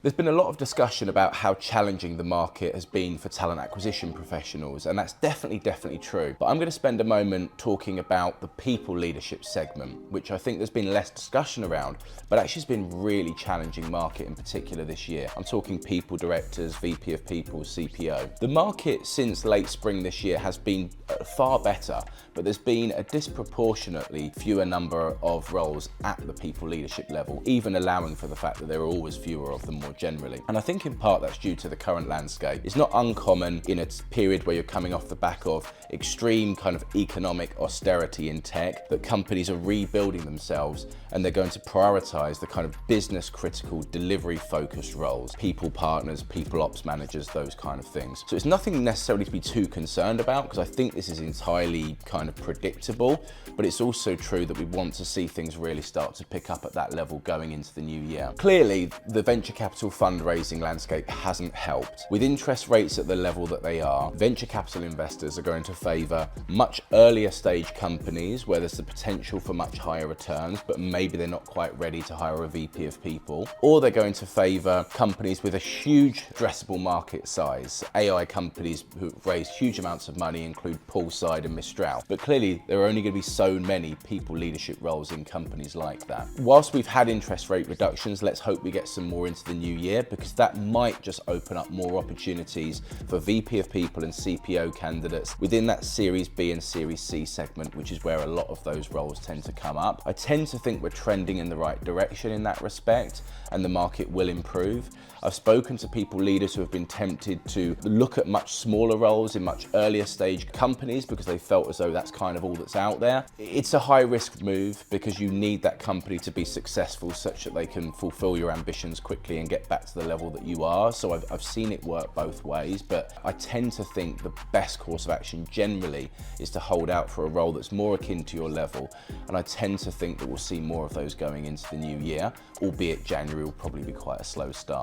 There's been a lot of discussion about how challenging the market has been for talent acquisition professionals, and that's definitely true. But I'm going to spend a moment talking about the people leadership segment, which I think there's been less discussion around, but actually has been really challenging market in particular this year. I'm talking people directors, VP of people, CPO. The market since late spring this year has been far better, but there's been a disproportionately fewer number of roles at the people leadership level, even allowing for the fact that there are always fewer of them more generally. And I think in part that's due to the current landscape. It's not uncommon in a period where you're coming off the back of extreme kind of economic austerity in tech that companies are rebuilding themselves and they're going to prioritize the kind of business critical delivery focused roles, people partners, people ops managers, those kind of things. So it's nothing necessarily to be too concerned about, because I think this is entirely kind of predictable, but it's also true that we want to see things really start to pick up at that level going into the new year. Clearly, the venture capital fundraising landscape hasn't helped. With interest rates at the level that they are, venture capital investors are going to favour much earlier stage companies where there's the potential for much higher returns, but maybe they're not quite ready to hire a VP of people, or they're going to favour companies with a huge addressable market size. AI companies who've raised huge amounts of money include Poolside and Mistral, but clearly there are only going to be so many people leadership roles in companies like that. Whilst we've had interest rate reductions, let's hope we get some more into the new year, because that might just open up more opportunities for VP of people and CPO candidates within that Series B and Series C segment, which is where a lot of those roles tend to come up. I tend to think we're trending in the right direction in that respect, and the market will improve. I've spoken to people leaders who have been tempted to look at much smaller roles in much earlier stage companies because they felt as though that's kind of all that's out there. It's a high risk move because you need that company to be successful such that they can fulfill your ambitions quickly and get back to the level that you are. So I've seen it work both ways, but I tend to think the best course of action generally is to hold out for a role that's more akin to your level. And I tend to think that we'll see more of those going into the new year, albeit January will probably be quite a slow start.